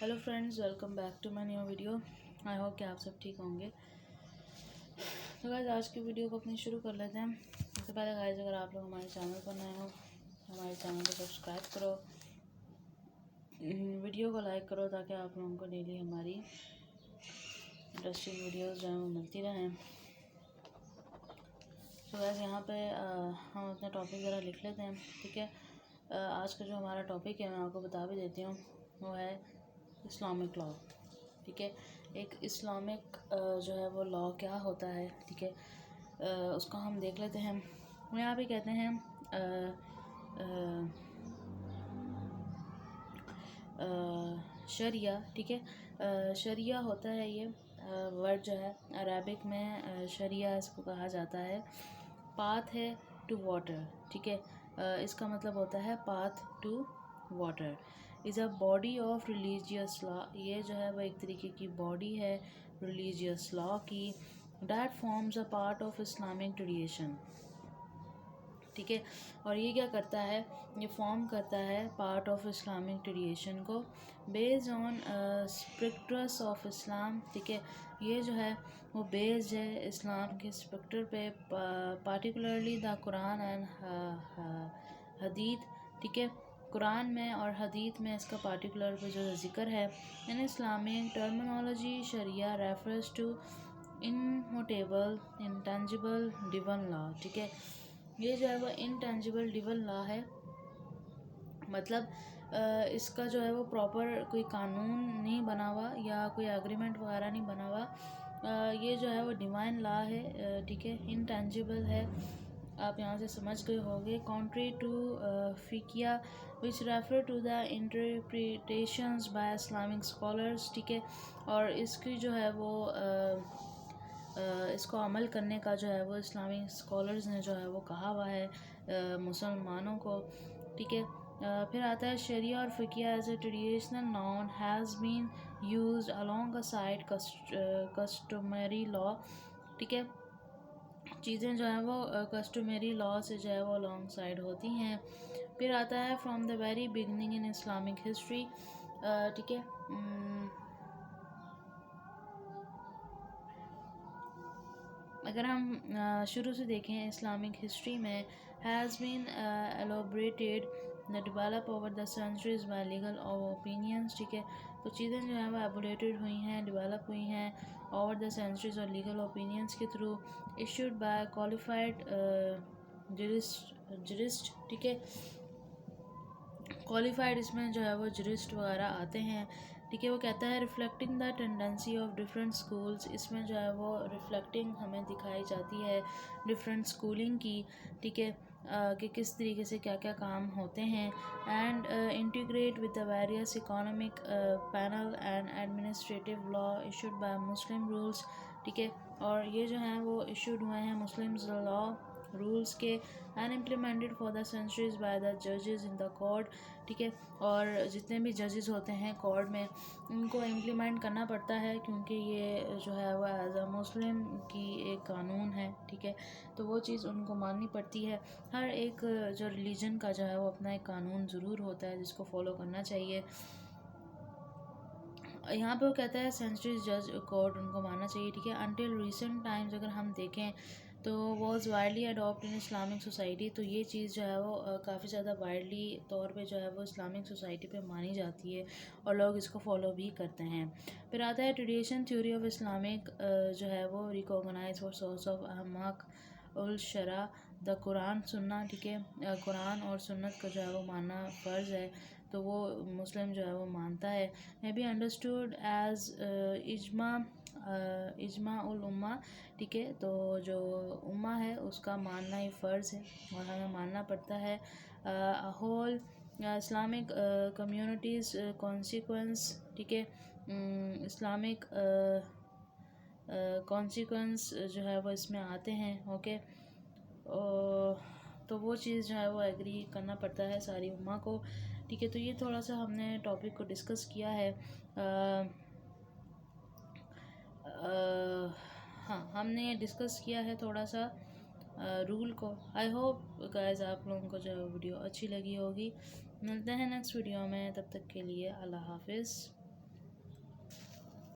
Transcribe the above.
Hello friends, welcome back to my new video. I hope कि आप सब ठीक होंगे। तो गाइस, आज की वीडियो को अपनी शुरू कर लेते हैं। सबसे पहले गाइस, अगर आप लोग हमारे चैनल पर नए हो, हमारे चैनल को सब्सक्राइब करो, वीडियो को लाइक करो ताकि आप लोगों को डेली हमारी इंटरेस्टिंग वीडियोस जो हैं वो मिलती रहें। तो गाइस, यहाँ पे हम अपना टॉपिक ज़रा लिख लेते हैं, ठीक है। आज का जो हमारा टॉपिक है मैं आपको बता भी देती हूँ, वो है इस्लामिक लॉ, ठीक है। एक इस्लामिक जो है वो लॉ क्या होता है, ठीक है, उसको हम देख लेते हैं। यहाँ पे कहते हैं शरिया, ठीक है। शरिया होता है ये वर्ड जो है अरबिक में शरिया इसको कहा जाता है। पाथ है टू वाटर, ठीक है। इसका मतलब होता है path to water is a body of religious law. ये जो है वो एक तरीके की बॉडी है रिलीजियस लॉ की, that forms a part of Islamic tradition, ठीक है। और ये क्या करता है, ये फॉर्म करता है पार्ट ऑफ इस्लामिक ट्रेडिशन को बेस्ड ऑन स्क्रिप्टर्स ऑफ इस्लाम, ठीक है। ये जो है वो बेस्ड है इस्लाम के स्क्रिप्टर पे, पार्टिकुलरली द कुरान एंड हदीथ, ठीक है। कुरान में और हदीत में इसका पार्टिकुलर पे जो जिक्र है। इन इस्लामिक टर्मिनोलॉजी शरिया refers to immutable intangible divine law, ठीक है। ये जो है वो इंटेंजिबल डिवन लॉ है, मतलब इसका जो है वो प्रॉपर कोई कानून नहीं बना हुआ या कोई एग्रीमेंट वगैरह नहीं बना हुआ। ये जो है वो डिवाइन लॉ है, ठीक है, इंटेंजिबल है। आप यहाँ से समझ गए होंगे। कॉन्ट्री टू फिकिया which refer to the interpretations by Islamic scholars, ठीक है। और इसकी जो है वो इसको अमल करने का जो है वो इस्लामिक स्कॉलर्स ने जो है वो कहा हुआ है मुसलमानों को, ठीक है। फिर आता है शरिया और फिकिया as a traditional non has been used along a side customary law, ठीक है। चीज़ें जो है वो कस्टमरी लॉ से जो है वो अलॉन्ग साइड होती हैं। फिर आता है from the very beginning in Islamic history, ठीक है। अगर हम शुरू से देखें इस्लामिक हिस्ट्री में, has been elaborated the develop over the centuries by legal opinions, ठीक है। तो चीज़ें जो हैं वो एबोरेटेड हुई हैं, डेवलप हुई हैं ओवर द सेंचुरीज और लीगल ओपिनियंस के थ्रू, इशूड बाय क्वालिफाइड जरिस्ट, ठीक है। क्वालिफाइड इसमें जो है वो जरिस्ट वगैरह आते हैं, ठीक है। वो कहता है reflecting the tendency of different schools, इसमें जो है वो रिफ्लेक्टिंग हमें दिखाई जाती है डिफरेंट स्कूलिंग की, ठीक है, कि किस तरीके से क्या क्या काम होते हैं। And integrate with the various economic panel and administrative law issued by Muslim rules, ठीक है। और ये जो हैं वो इशूड हुए हैं मुस्लिम लॉ रूल्स के, and implemented for the centuries by the जजेस इन द कोर्ट, ठीक है। और जितने भी जजेस होते हैं कोर्ट में, उनको इम्प्लीमेंट करना पड़ता है क्योंकि ये जो है वो एज अ मुस्लिम की एक कानून है, ठीक है। तो वो चीज़ उनको माननी पड़ती है। हर एक जो रिलीजन का जो है वो अपना एक कानून ज़रूर होता है जिसको फॉलो करना चाहिए। यहाँ पे वो कहता है सेंचुरीज जज कोड उनको मानना चाहिए, ठीक है। अनटिल रिसेंट टाइम्स अगर हम देखें तो was widely adopt in Islamic society, तो ये चीज़ जो है वो काफ़ी ज़्यादा वाइडली तौर पे जो है वो इस्लामिक सोसाइटी पे मानी जाती है और लोग इसको फॉलो भी करते हैं। फिर आता है ट्रेडिशन थ्योरी ऑफ इस्लामिक, जो है वो रिकॉग्नाइज फॉर सोर्स ऑफ अहमक उल शरा द कुरान सुन्ना, ठीक है। कुरान और सुन्नत का जो है वो मानना फ़र्ज़ है, तो वो मुस्लिम जो है वो मानता है। मे बी अंडरस्टूड एज इजमा उल उम्मा, ठीक है। तो जो उम्मा है उसका मानना ही फ़र्ज़ है और हमें मानना पड़ता है। होल इस्लामिक कम्युनिटीज़ कॉन्सिक्वेंस, ठीक है। इस्लामिक कॉन्सिक्वेंस जो है वो इसमें आते हैं, ओके। तो वो चीज़ जो है वो एग्री करना पड़ता है सारी उम्मा को, ठीक है। तो ये थोड़ा सा हमने टॉपिक को डिस्कस किया है। हाँ, हमने डिस्कस किया है थोड़ा सा रूल को। आई होप गाइस आप लोगों को जो वीडियो अच्छी लगी होगी। मिलते हैं नेक्स्ट वीडियो में, तब तक के लिए अल्लाह हाफिज़।